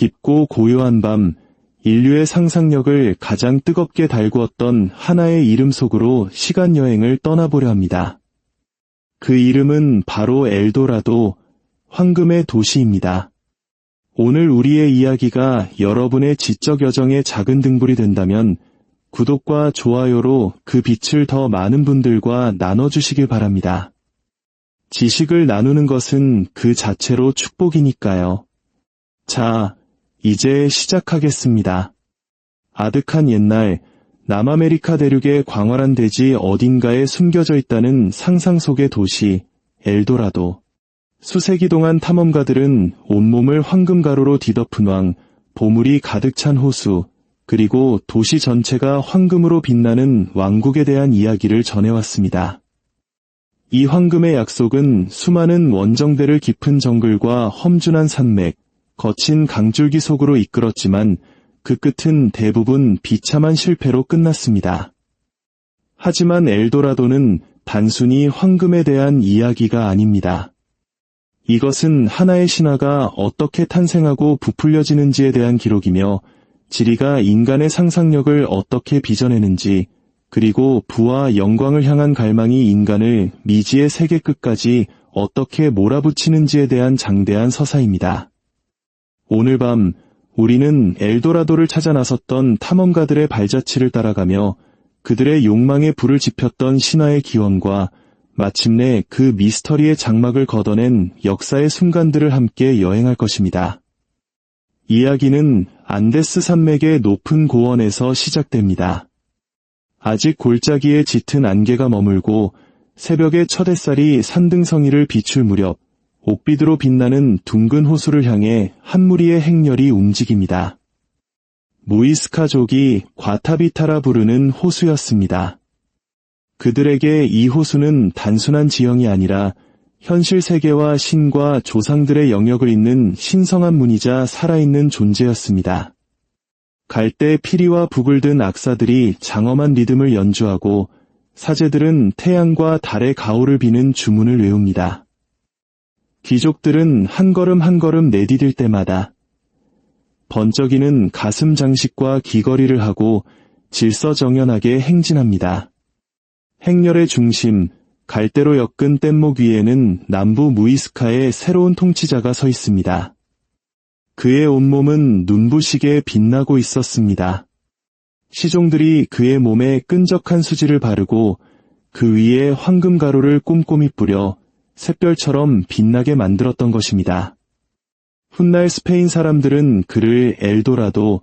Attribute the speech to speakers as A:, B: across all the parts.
A: 깊고 고요한 밤, 인류의 상상력을 가장 뜨겁게 달구었던 하나의 이름 속으로 시간여행을 떠나보려 합니다. 그 이름은 바로 엘도라도, 황금의 도시입니다. 오늘 우리의 이야기가 여러분의 지적 여정에 작은 등불이 된다면 구독과 좋아요로 그 빛을 더 많은 분들과 나눠주시길 바랍니다. 지식을 나누는 것은 그 자체로 축복이니까요. 자, 이제 시작하겠습니다. 아득한 옛날, 남아메리카 대륙의 광활한 대지 어딘가에 숨겨져 있다는 상상 속의 도시, 엘도라도. 수세기 동안 탐험가들은 온몸을 황금가루로 뒤덮은 왕, 보물이 가득 찬 호수, 그리고 도시 전체가 황금으로 빛나는 왕국에 대한 이야기를 전해왔습니다. 이 황금의 약속은 수많은 원정대를 깊은 정글과 험준한 산맥, 거친 강줄기 속으로 이끌었지만 그 끝은 대부분 비참한 실패로 끝났습니다. 하지만 엘도라도는 단순히 황금에 대한 이야기가 아닙니다. 이것은 하나의 신화가 어떻게 탄생하고 부풀려지는지에 대한 기록이며 지리가 인간의 상상력을 어떻게 빚어내는지, 그리고 부와 영광을 향한 갈망이 인간을 미지의 세계 끝까지 어떻게 몰아붙이는지에 대한 장대한 서사입니다. 오늘 밤 우리는 엘도라도를 찾아 나섰던 탐험가들의 발자취를 따라가며 그들의 욕망에 불을 지폈던 신화의 기원과 마침내 그 미스터리의 장막을 걷어낸 역사의 순간들을 함께 여행할 것입니다. 이야기는 안데스 산맥의 높은 고원에서 시작됩니다. 아직 골짜기에 짙은 안개가 머물고 새벽의 첫 햇살이 산등성이를 비출 무렵 옥빛으로 빛나는 둥근 호수를 향해 한 무리의 행렬이 움직입니다. 무이스카족이 과타비타라 부르는 호수였습니다. 그들에게 이 호수는 단순한 지형이 아니라 현실 세계와 신과 조상들의 영역을 잇는 신성한 문이자 살아있는 존재였습니다. 갈대 피리와 북을 든 악사들이 장엄한 리듬을 연주하고 사제들은 태양과 달의 가호를 비는 주문을 외웁니다. 귀족들은 한 걸음 한 걸음 내디딜 때마다 번쩍이는 가슴 장식과 귀걸이를 하고 질서정연하게 행진합니다. 행렬의 중심, 갈대로 엮은 뗏목 위에는 남부 무이스카의 새로운 통치자가 서 있습니다. 그의 온몸은 눈부시게 빛나고 있었습니다. 시종들이 그의 몸에 끈적한 수지를 바르고 그 위에 황금가루를 꼼꼼히 뿌려 샛별처럼 빛나게 만들었던 것입니다. 훗날 스페인 사람들은 그를 엘도라도,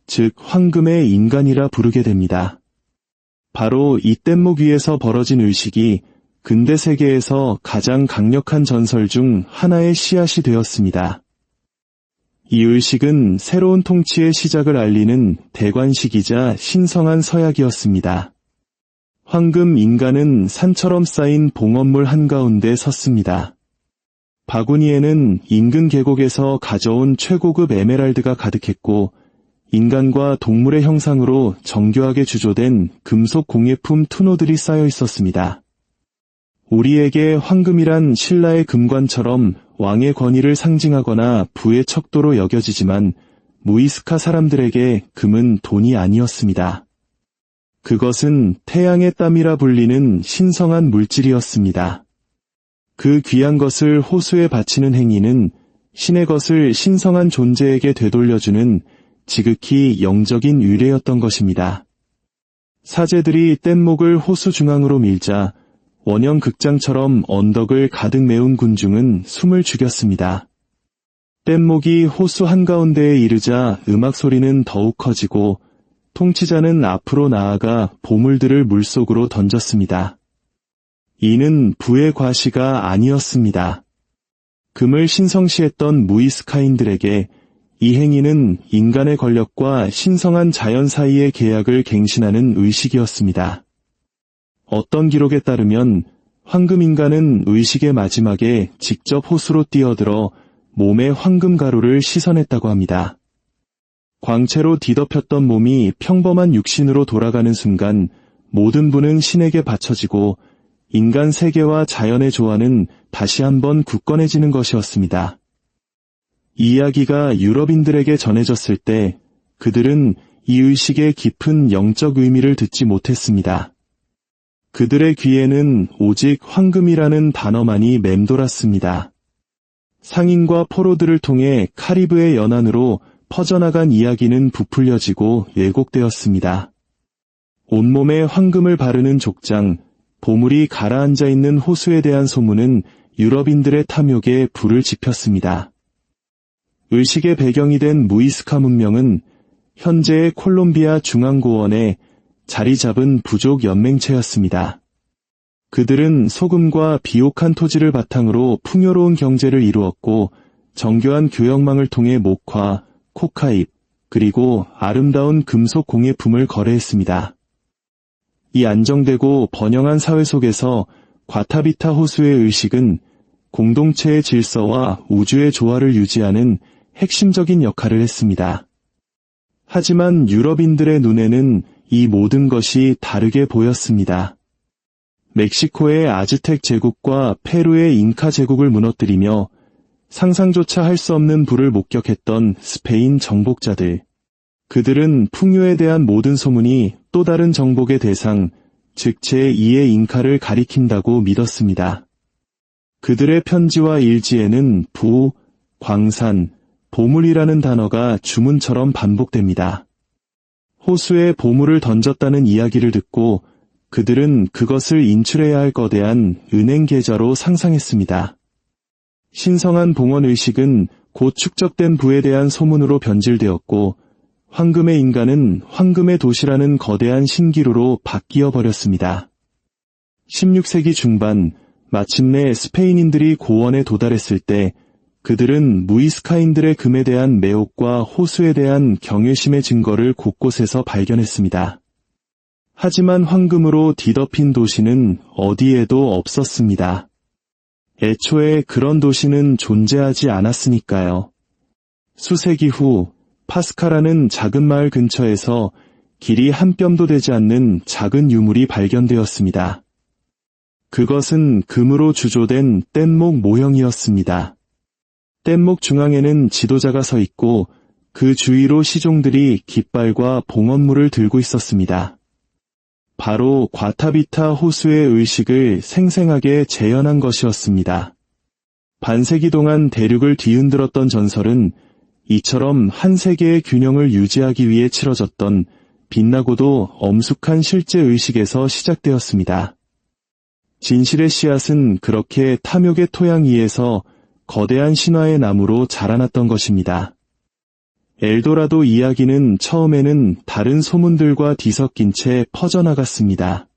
A: 즉 황금의 인간이라 부르게 됩니다. 바로 이 뗏목 위에서 벌어진 의식이 근대 세계에서 가장 강력한 전설 중 하나의 씨앗이 되었습니다. 이 의식은 새로운 통치의 시작을 알리는 대관식이자 신성한 서약이었습니다. 황금 인간은 산처럼 쌓인 봉헌물 한가운데 섰습니다. 바구니에는 인근 계곡에서 가져온 최고급 에메랄드가 가득했고 인간과 동물의 형상으로 정교하게 주조된 금속 공예품 투노들이 쌓여 있었습니다. 우리에게 황금이란 신라의 금관처럼 왕의 권위를 상징하거나 부의 척도로 여겨지지만 무이스카 사람들에게 금은 돈이 아니었습니다. 그것은 태양의 땀이라 불리는 신성한 물질이었습니다. 그 귀한 것을 호수에 바치는 행위는 신의 것을 신성한 존재에게 되돌려주는 지극히 영적인 의례였던 것입니다. 사제들이 뗏목을 호수 중앙으로 밀자 원형 극장처럼 언덕을 가득 메운 군중은 숨을 죽였습니다. 뗏목이 호수 한가운데에 이르자 음악 소리는 더욱 커지고 통치자는 앞으로 나아가 보물들을 물속으로 던졌습니다. 이는 부의 과시가 아니었습니다. 금을 신성시했던 무이스카인들에게 이 행위는 인간의 권력과 신성한 자연 사이의 계약을 갱신하는 의식이었습니다. 어떤 기록에 따르면 황금인간은 의식의 마지막에 직접 호수로 뛰어들어 몸에 황금가루를 씻어냈다고 합니다. 광채로 뒤덮였던 몸이 평범한 육신으로 돌아가는 순간 모든 부는 신에게 바쳐지고 인간 세계와 자연의 조화는 다시 한번 굳건해지는 것이었습니다. 이 이야기가 유럽인들에게 전해졌을 때 그들은 이 의식의 깊은 영적 의미를 듣지 못했습니다. 그들의 귀에는 오직 황금이라는 단어만이 맴돌았습니다. 상인과 포로들을 통해 카리브해 연안으로 퍼져나간 이야기는 부풀려지고 왜곡되었습니다. 온몸에 황금을 바르는 족장, 보물이 가라앉아 있는 호수에 대한 소문은 유럽인들의 탐욕에 불을 지폈습니다. 의식의 배경이 된 무이스카 문명은 현재의 콜롬비아 중앙고원에 자리 잡은 부족 연맹체였습니다. 그들은 소금과 비옥한 토지를 바탕으로 풍요로운 경제를 이루었고 정교한 교역망을 통해 목화, 코카잎, 그리고 아름다운 금속 공예품을 거래했습니다. 이 안정되고 번영한 사회 속에서 과타비타 호수의 의식은 공동체의 질서와 우주의 조화를 유지하는 핵심적인 역할을 했습니다. 하지만 유럽인들의 눈에는 이 모든 것이 다르게 보였습니다. 멕시코의 아즈텍 제국과 페루의 잉카 제국을 무너뜨리며 상상조차 할 수 없는 부를 목격했던 스페인 정복자들. 그들은 풍요에 대한 모든 소문이 또 다른 정복의 대상, 즉 제2의 잉카를 가리킨다고 믿었습니다. 그들의 편지와 일지에는 부, 광산, 보물이라는 단어가 주문처럼 반복됩니다. 호수에 보물을 던졌다는 이야기를 듣고 그들은 그것을 인출해야 할 거대한 은행 계좌로 상상했습니다. 신성한 봉헌의식은 곧 축적된 부에 대한 소문으로 변질되었고 황금의 인간은 황금의 도시라는 거대한 신기루로 바뀌어 버렸습니다. 16세기 중반 마침내 스페인인들이 고원에 도달했을 때 그들은 무이스카인들의 금에 대한 매혹과 호수에 대한 경외심의 증거를 곳곳에서 발견했습니다. 하지만 황금으로 뒤덮인 도시는 어디에도 없었습니다. 애초에 그런 도시는 존재하지 않았으니까요. 수세기 후 파스카라는 작은 마을 근처에서 길이 한 뼘도 되지 않는 작은 유물이 발견되었습니다. 그것은 금으로 주조된 뗏목 모형이었습니다. 뗏목 중앙에는 지도자가 서 있고 그 주위로 시종들이 깃발과 봉헌물을 들고 있었습니다. 바로 과타비타 호수의 의식을 생생하게 재현한 것이었습니다. 반세기 동안 대륙을 뒤흔들었던 전설은 이처럼 한 세계의 균형을 유지하기 위해 치러졌던 빛나고도 엄숙한 실제 의식에서 시작되었습니다. 진실의 씨앗은 그렇게 탐욕의 토양 위에서 거대한 신화의 나무로 자라났던 것입니다. 엘도라도 이야기는 처음에는 다른 소문들과 뒤섞인 채 퍼져나갔습니다.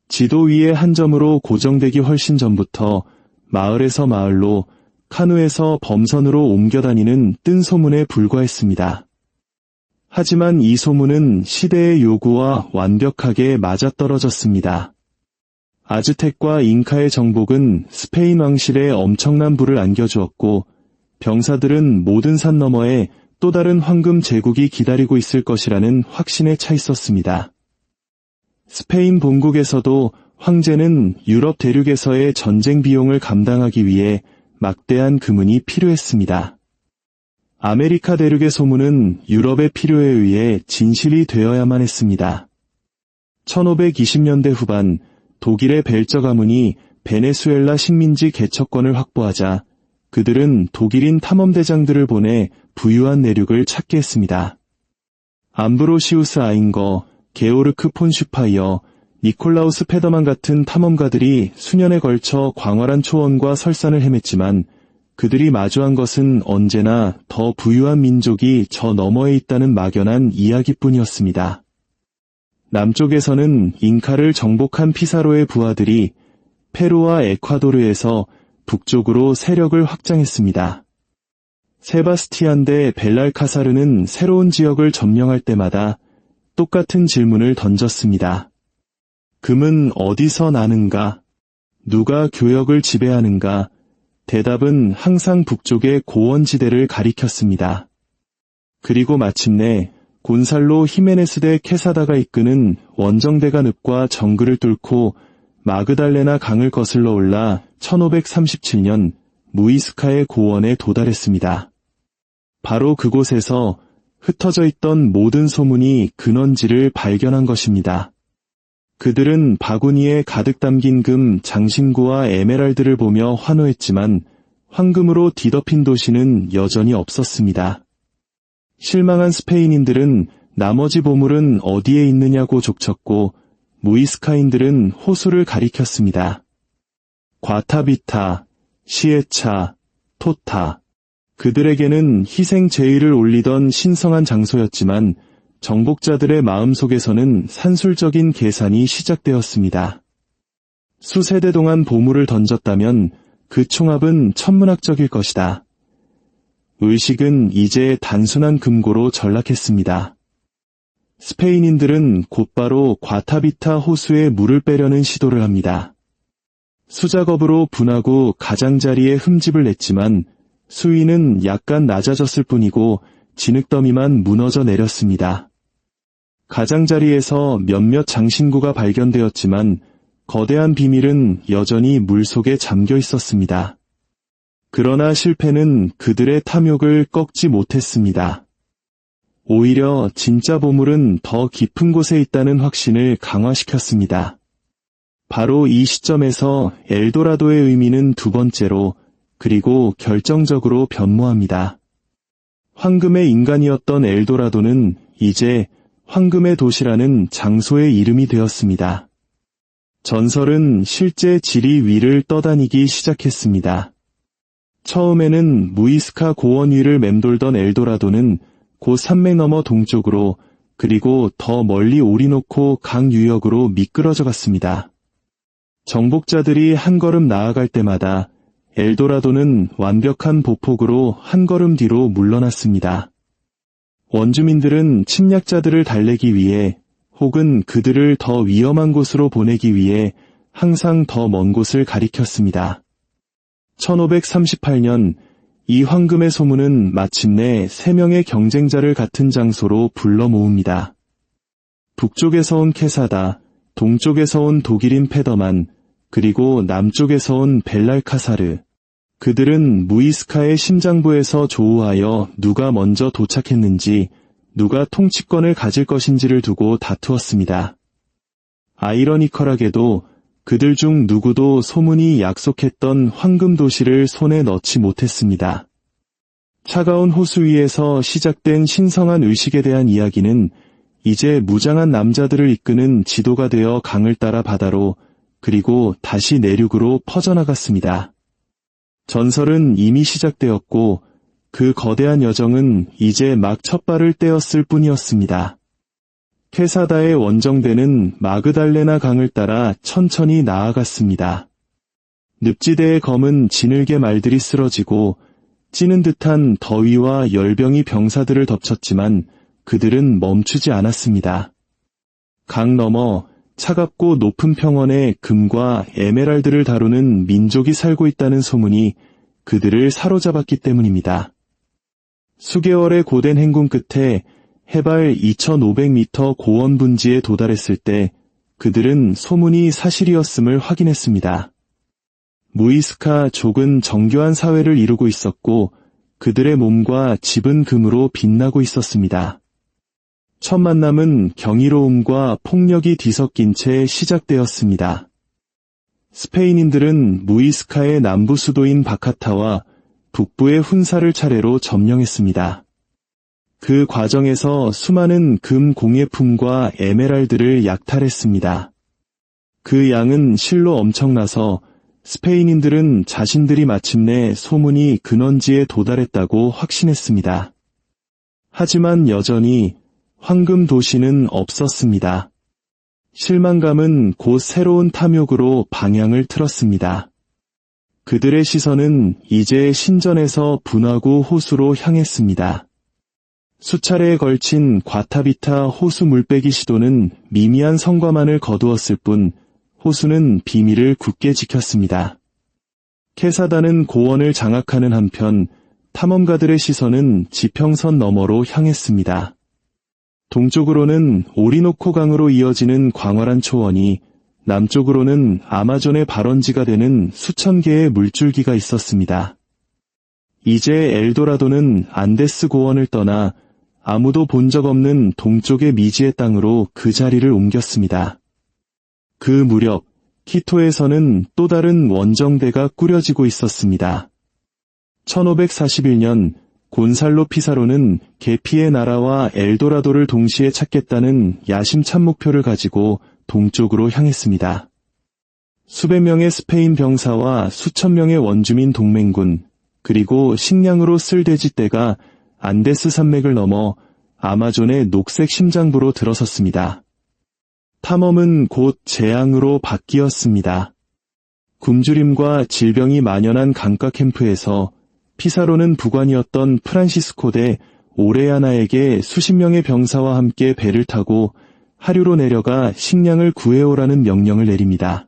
A: 지도 위의 한 점으로 고정되기 훨씬 전부터 마을에서 마을로, 카누에서 범선으로 옮겨다니는 뜬 소문에 불과했습니다. 하지만 이 소문은 시대의 요구와 완벽하게 맞아떨어졌습니다. 아즈텍과 잉카의 정복은 스페인 왕실에 엄청난 부를 안겨주었고 병사들은 모든 산 너머에 또 다른 황금 제국이 기다리고 있을 것이라는 확신에 차 있었습니다. 스페인 본국에서도 황제는 유럽 대륙에서의 전쟁 비용을 감당하기 위해 막대한 금은이 필요했습니다. 아메리카 대륙의 소문은 유럽의 필요에 의해 진실이 되어야만 했습니다. 1520년대 후반 독일의 벨저 가문이 베네수엘라 식민지 개척권을 확보하자 그들은 독일인 탐험대장들을 보내 부유한 내륙을 찾게 했습니다. 암브로시우스 아잉거, 게오르크 폰 슈파이어, 니콜라우스 페더만 같은 탐험가들이 수년에 걸쳐 광활한 초원과 설산을 헤맸지만 그들이 마주한 것은 언제나 더 부유한 민족이 저 너머에 있다는 막연한 이야기뿐이었습니다. 남쪽에서는 잉카를 정복한 피사로의 부하들이 페루와 에콰도르에서 북쪽으로 세력을 확장했습니다. 세바스티안 대 벨랄카사르는 새로운 지역을 점령할 때마다 똑같은 질문을 던졌습니다. 금은 어디서 나는가? 누가 교역을 지배하는가? 대답은 항상 북쪽의 고원지대를 가리켰습니다. 그리고 마침내 곤살로 히메네스 대 케사다가 이끄는 원정대가 늪과 정글을 뚫고 마그달레나 강을 거슬러 올라 1537년 무이스카의 고원에 도달했습니다. 바로 그곳에서 흩어져 있던 모든 소문이 근원지를 발견한 것입니다. 그들은 바구니에 가득 담긴 금, 장신구와 에메랄드를 보며 환호했지만 황금으로 뒤덮인 도시는 여전히 없었습니다. 실망한 스페인인들은 나머지 보물은 어디에 있느냐고 족쳤고 무이스카인들은 호수를 가리켰습니다. 과타비타, 시에차, 토타. 그들에게는 희생 제의를 올리던 신성한 장소였지만 정복자들의 마음속에서는 산술적인 계산이 시작되었습니다. 수세대 동안 보물을 던졌다면 그 총합은 천문학적일 것이다. 의식은 이제 단순한 금고로 전락했습니다. 스페인인들은 곧바로 과타비타 호수에 물을 빼려는 시도를 합니다. 수작업으로 분하고 가장자리에 흠집을 냈지만 수위는 약간 낮아졌을 뿐이고 진흙더미만 무너져 내렸습니다. 가장자리에서 몇몇 장신구가 발견되었지만 거대한 비밀은 여전히 물속에 잠겨 있었습니다. 그러나 실패는 그들의 탐욕을 꺾지 못했습니다. 오히려 진짜 보물은 더 깊은 곳에 있다는 확신을 강화시켰습니다. 바로 이 시점에서 엘도라도의 의미는 두 번째로 그리고 결정적으로 변모합니다. 황금의 인간이었던 엘도라도는 이제 황금의 도시라는 장소의 이름이 되었습니다. 전설은 실제 지리 위를 떠다니기 시작했습니다. 처음에는 무이스카 고원 위를 맴돌던 엘도라도는 곧 산맥 너머 동쪽으로 그리고 더 멀리 오리노코 강 유역으로 미끄러져 갔습니다. 정복자들이 한 걸음 나아갈 때마다 엘도라도는 완벽한 보폭으로 한 걸음 뒤로 물러났습니다. 원주민들은 침략자들을 달래기 위해 혹은 그들을 더 위험한 곳으로 보내기 위해 항상 더 먼 곳을 가리켰습니다. 1538년 이 황금의 소문은 마침내 3명의 경쟁자를 같은 장소로 불러 모읍니다. 북쪽에서 온 케사다, 동쪽에서 온 독일인 페더만, 그리고 남쪽에서 온 벨랄카사르. 그들은 무이스카의 심장부에서 조우하여 누가 먼저 도착했는지, 누가 통치권을 가질 것인지를 두고 다투었습니다. 아이러니컬하게도 그들 중 누구도 소문이 약속했던 황금 도시를 손에 넣지 못했습니다. 차가운 호수 위에서 시작된 신성한 의식에 대한 이야기는 이제 무장한 남자들을 이끄는 지도가 되어 강을 따라 바다로 그리고 다시 내륙으로 퍼져나갔습니다. 전설은 이미 시작되었고 그 거대한 여정은 이제 막 첫발을 떼었을 뿐이었습니다. 케사다의 원정대는 마그달레나 강을 따라 천천히 나아갔습니다. 늪지대의 검은 진흙의 말들이 쓰러지고 찌는 듯한 더위와 열병이 병사들을 덮쳤지만 그들은 멈추지 않았습니다. 강 너머 차갑고 높은 평원에 금과 에메랄드를 다루는 민족이 살고 있다는 소문이 그들을 사로잡았기 때문입니다. 수개월의 고된 행군 끝에 해발 2500m 고원 분지에 도달했을 때 그들은 소문이 사실이었음을 확인했습니다. 무이스카 족은 정교한 사회를 이루고 있었고 그들의 몸과 집은 금으로 빛나고 있었습니다. 첫 만남은 경이로움과 폭력이 뒤섞인 채 시작되었습니다. 스페인인들은 무이스카의 남부 수도인 바카타와 북부의 훈사를 차례로 점령했습니다. 그 과정에서 수많은 금 공예품과 에메랄드를 약탈했습니다. 그 양은 실로 엄청나서 스페인인들은 자신들이 마침내 소문이 근원지에 도달했다고 확신했습니다. 하지만 여전히 황금 도시는 없었습니다. 실망감은 곧 새로운 탐욕으로 방향을 틀었습니다. 그들의 시선은 이제 신전에서 분화구 호수로 향했습니다. 수차례에 걸친 과타비타 호수 물빼기 시도는 미미한 성과만을 거두었을 뿐 호수는 비밀을 굳게 지켰습니다. 케사다는 고원을 장악하는 한편 탐험가들의 시선은 지평선 너머로 향했습니다. 동쪽으로는 오리노코 강으로 이어지는 광활한 초원이, 남쪽으로는 아마존의 발원지가 되는 수천 개의 물줄기가 있었습니다. 이제 엘도라도는 안데스 고원을 떠나 아무도 본 적 없는 동쪽의 미지의 땅으로 그 자리를 옮겼습니다. 그 무렵 키토에서는 또 다른 원정대가 꾸려지고 있었습니다. 1541년 곤살로 피사로는 계피의 나라와 엘도라도를 동시에 찾겠다는 야심찬 목표를 가지고 동쪽으로 향했습니다. 수백 명의 스페인 병사와 수천 명의 원주민 동맹군, 그리고 식량으로 쓸 돼지떼가 안데스 산맥을 넘어 아마존의 녹색 심장부로 들어섰습니다. 탐험은 곧 재앙으로 바뀌었습니다. 굶주림과 질병이 만연한 강가 캠프에서 피사로는 부관이었던 프란시스코 대 오레아나에게 수십 명의 병사와 함께 배를 타고 하류로 내려가 식량을 구해오라는 명령을 내립니다.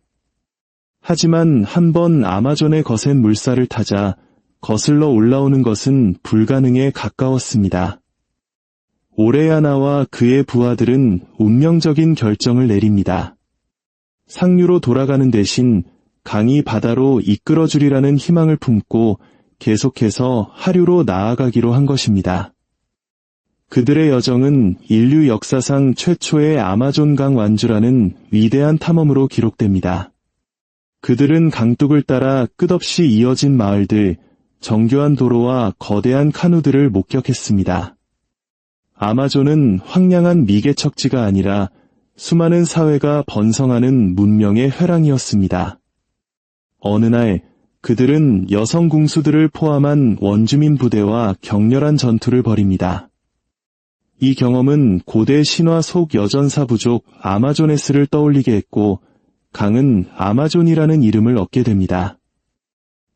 A: 하지만 한번 아마존의 거센 물살을 타자 거슬러 올라오는 것은 불가능에 가까웠습니다. 오레아나와 그의 부하들은 운명적인 결정을 내립니다. 상류로 돌아가는 대신 강이 바다로 이끌어주리라는 희망을 품고 계속해서 하류로 나아가기로 한 것입니다. 그들의 여정은 인류 역사상 최초의 아마존강 완주라는 위대한 탐험으로 기록됩니다. 그들은 강둑을 따라 끝없이 이어진 마을들, 정교한 도로와 거대한 카누들을 목격했습니다. 아마존은 황량한 미개척지가 아니라 수많은 사회가 번성하는 문명의 회랑이었습니다. 어느 날 그들은 여성 궁수들을 포함한 원주민 부대와 격렬한 전투를 벌입니다. 이 경험은 고대 신화 속 여전사 부족 아마조네스를 떠올리게 했고 강은 아마존이라는 이름을 얻게 됩니다.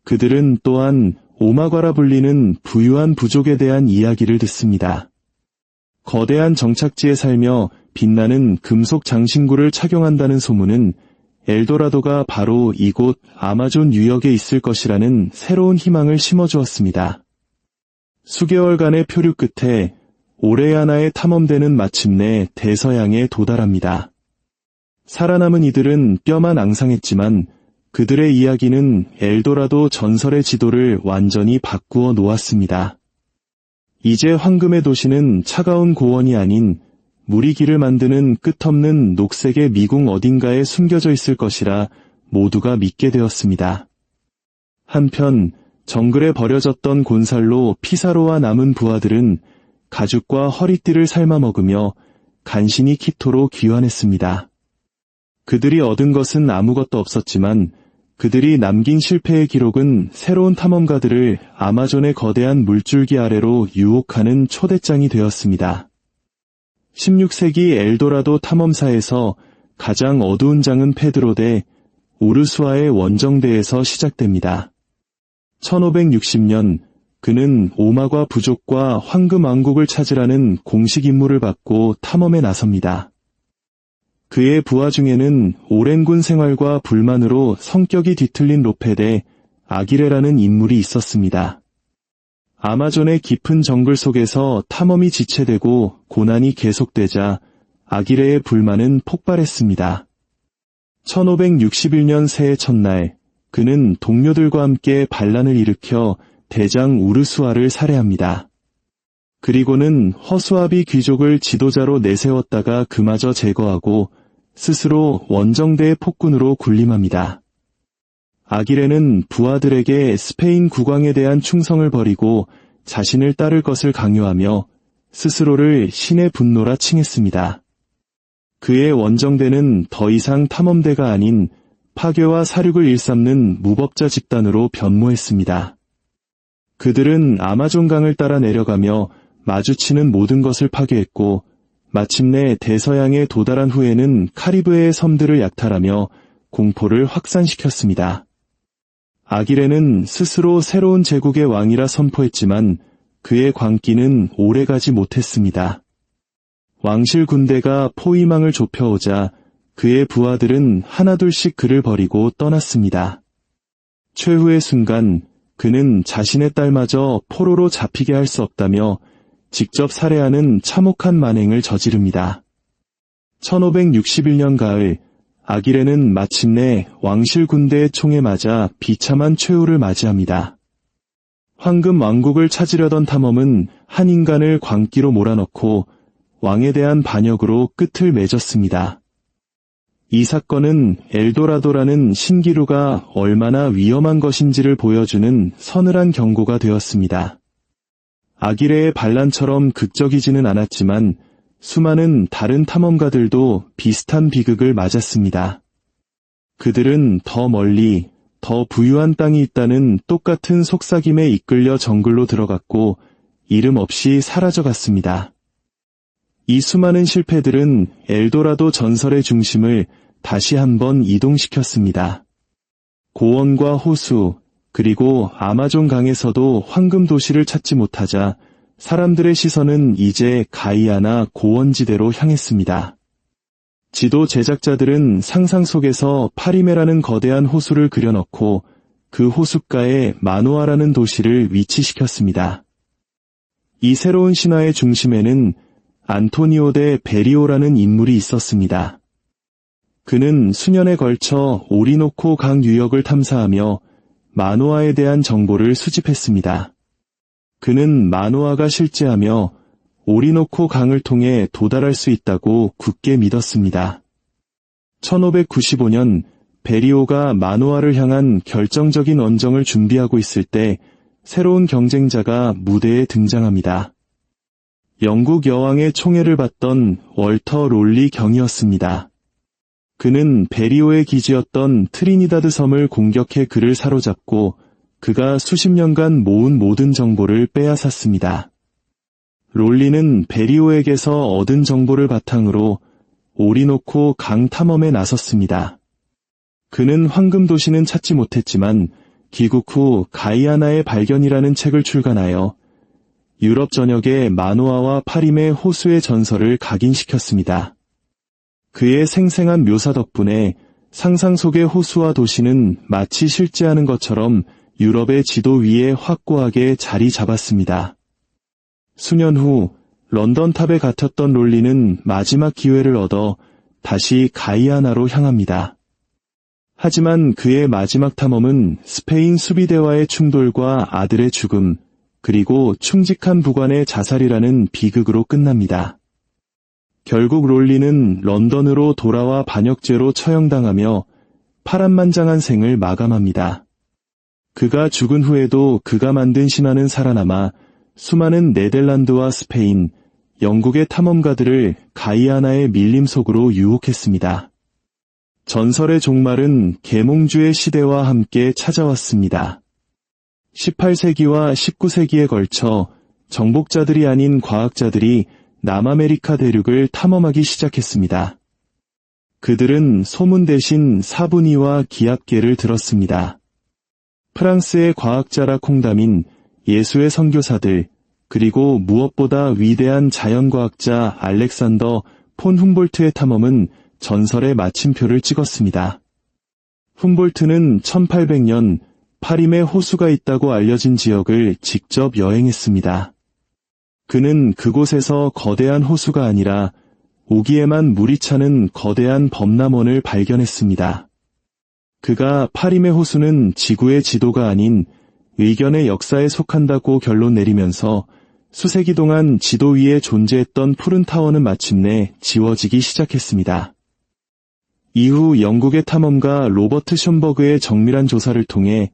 A: 그들은 또한 오마과라 불리는 부유한 부족에 대한 이야기를 듣습니다. 거대한 정착지에 살며 빛나는 금속 장신구를 착용한다는 소문은 엘도라도가 바로 이곳 아마존 유역에 있을 것이라는 새로운 희망을 심어주었습니다. 수개월간의 표류 끝에 오레아나의 탐험대는 마침내 대서양에 도달합니다. 살아남은 이들은 뼈만 앙상했지만 그들의 이야기는 엘도라도 전설의 지도를 완전히 바꾸어 놓았습니다. 이제 황금의 도시는 차가운 고원이 아닌 물이 길을 만드는 끝없는 녹색의 미궁 어딘가에 숨겨져 있을 것이라 모두가 믿게 되었습니다. 한편 정글에 버려졌던 곤살로 피사로와 남은 부하들은 가죽과 허리띠를 삶아 먹으며 간신히 키토로 귀환했습니다. 그들이 얻은 것은 아무것도 없었지만 그들이 남긴 실패의 기록은 새로운 탐험가들을 아마존의 거대한 물줄기 아래로 유혹하는 초대장이 되었습니다. 16세기 엘도라도 탐험사에서 가장 어두운 장은 페드로 대 우르수아의 원정대에서 시작됩니다. 1560년 그는 오마과 부족과 황금 왕국을 찾으라는 공식 임무를 받고 탐험에 나섭니다. 그의 부하 중에는 오랜 군 생활과 불만으로 성격이 뒤틀린 로페 대 아기레라는 인물이 있었습니다. 아마존의 깊은 정글 속에서 탐험이 지체되고 고난이 계속되자 아기레의 불만은 폭발했습니다. 1561년 새해 첫날 그는 동료들과 함께 반란을 일으켜 대장 우르수아를 살해합니다. 그리고는 허수아비 귀족을 지도자로 내세웠다가 그마저 제거하고 스스로 원정대의 폭군으로 군림합니다. 아기레는 부하들에게 스페인 국왕에 대한 충성을 버리고 자신을 따를 것을 강요하며 스스로를 신의 분노라 칭했습니다. 그의 원정대는 더 이상 탐험대가 아닌 파괴와 사륙을 일삼는 무법자 집단으로 변모했습니다. 그들은 아마존강을 따라 내려가며 마주치는 모든 것을 파괴했고 마침내 대서양에 도달한 후에는 카리브해의 섬들을 약탈하며 공포를 확산시켰습니다. 아기레는 스스로 새로운 제국의 왕이라 선포했지만 그의 광기는 오래가지 못했습니다. 왕실 군대가 포위망을 좁혀오자 그의 부하들은 하나둘씩 그를 버리고 떠났습니다. 최후의 순간 그는 자신의 딸마저 포로로 잡히게 할 수 없다며 직접 살해하는 참혹한 만행을 저지릅니다. 1561년 가을 아기레는 마침내 왕실 군대의 총에 맞아 비참한 최후를 맞이합니다. 황금 왕국을 찾으려던 탐험은 한 인간을 광기로 몰아넣고 왕에 대한 반역으로 끝을 맺었습니다. 이 사건은 엘도라도라는 신기루가 얼마나 위험한 것인지를 보여주는 서늘한 경고가 되었습니다. 아기레의 반란처럼 극적이지는 않았지만 수많은 다른 탐험가들도 비슷한 비극을 맞았습니다. 그들은 더 멀리, 더 부유한 땅이 있다는 똑같은 속삭임에 이끌려 정글로 들어갔고 이름 없이 사라져갔습니다. 이 수많은 실패들은 엘도라도 전설의 중심을 다시 한번 이동시켰습니다. 고원과 호수, 그리고 아마존 강에서도 황금 도시를 찾지 못하자 사람들의 시선은 이제 가이아나 고원지대로 향했습니다. 지도 제작자들은 상상 속에서 파리메라는 거대한 호수를 그려넣고 그 호숫가에 마노아라는 도시를 위치시켰습니다. 이 새로운 신화의 중심에는 안토니오 데 베리오라는 인물이 있었습니다. 그는 수년에 걸쳐 오리노코 강 유역을 탐사하며 마노아에 대한 정보를 수집했습니다. 그는 마노아가 실제하며 오리노코 강을 통해 도달할 수 있다고 굳게 믿었습니다. 1595년 베리오가 마노아를 향한 결정적인 원정을 준비하고 있을 때 새로운 경쟁자가 무대에 등장합니다. 영국 여왕의 총애를 받던 월터 롤리 경이었습니다. 그는 베리오의 기지였던 트리니다드 섬을 공격해 그를 사로잡고 그가 수십 년간 모은 모든 정보를 빼앗았습니다. 롤리는 베리오에게서 얻은 정보를 바탕으로 오리노코 강 탐험에 나섰습니다. 그는 황금 도시는 찾지 못했지만 귀국 후 가이아나의 발견이라는 책을 출간하여 유럽 전역의 마노아와 파림의 호수의 전설을 각인시켰습니다. 그의 생생한 묘사 덕분에 상상 속의 호수와 도시는 마치 실제하는 것처럼 유럽의 지도 위에 확고하게 자리 잡았습니다. 수년 후 런던 탑에 갇혔던 롤리는 마지막 기회를 얻어 다시 가이아나로 향합니다. 하지만 그의 마지막 탐험은 스페인 수비대와의 충돌과 아들의 죽음, 그리고 충직한 부관의 자살이라는 비극으로 끝납니다. 결국 롤리는 런던으로 돌아와 반역죄로 처형당하며 파란만장한 생을 마감합니다. 그가 죽은 후에도 그가 만든 신화는 살아남아 수많은 네덜란드와 스페인, 영국의 탐험가들을 가이아나의 밀림 속으로 유혹했습니다. 전설의 종말은 계몽주의 시대와 함께 찾아왔습니다. 18세기와 19세기에 걸쳐 정복자들이 아닌 과학자들이 남아메리카 대륙을 탐험하기 시작했습니다. 그들은 소문 대신 사부니와 기압계를 들었습니다. 프랑스의 과학자라 콩다민, 예수의 선교사들, 그리고 무엇보다 위대한 자연과학자 알렉산더 폰 훔볼트의 탐험은 전설의 마침표를 찍었습니다. 훔볼트는 1800년 파림에 호수가 있다고 알려진 지역을 직접 여행했습니다. 그는 그곳에서 거대한 호수가 아니라 오기에만 물이 차는 거대한 범람원을 발견했습니다. 그가 파림의 호수는 지구의 지도가 아닌 의견의 역사에 속한다고 결론 내리면서 수세기 동안 지도 위에 존재했던 푸른 타워는 마침내 지워지기 시작했습니다. 이후 영국의 탐험가 로버트 숀버그의 정밀한 조사를 통해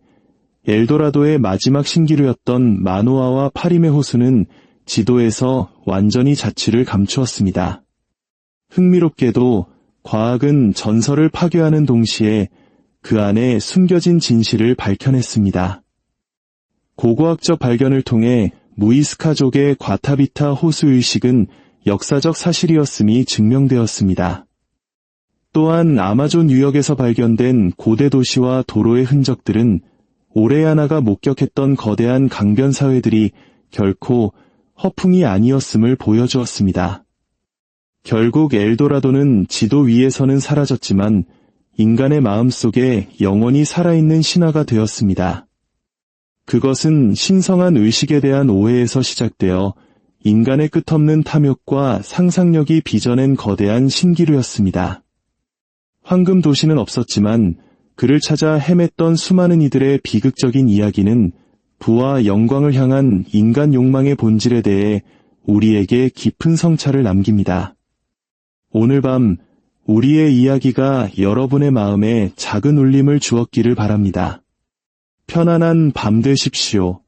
A: 엘도라도의 마지막 신기루였던 마노아와 파림의 호수는 지도에서 완전히 자취를 감추었습니다. 흥미롭게도 과학은 전설을 파괴하는 동시에 그 안에 숨겨진 진실을 밝혀냈습니다. 고고학적 발견을 통해 무이스카족의 과타비타 호수 의식은 역사적 사실이었음이 증명되었습니다. 또한 아마존 유역에서 발견된 고대 도시와 도로의 흔적들은 오레아나가 목격했던 거대한 강변 사회들이 결코 허풍이 아니었음을 보여주었습니다. 결국 엘도라도는 지도 위에서는 사라졌지만 인간의 마음속에 영원히 살아있는 신화가 되었습니다. 그것은 신성한 의식에 대한 오해에서 시작되어 인간의 끝없는 탐욕과 상상력이 빚어낸 거대한 신기루였습니다. 황금 도시는 없었지만 그를 찾아 헤맸던 수많은 이들의 비극적인 이야기는 부와 영광을 향한 인간 욕망의 본질에 대해 우리에게 깊은 성찰을 남깁니다. 오늘 밤 우리의 이야기가 여러분의 마음에 작은 울림을 주었기를 바랍니다. 편안한 밤 되십시오.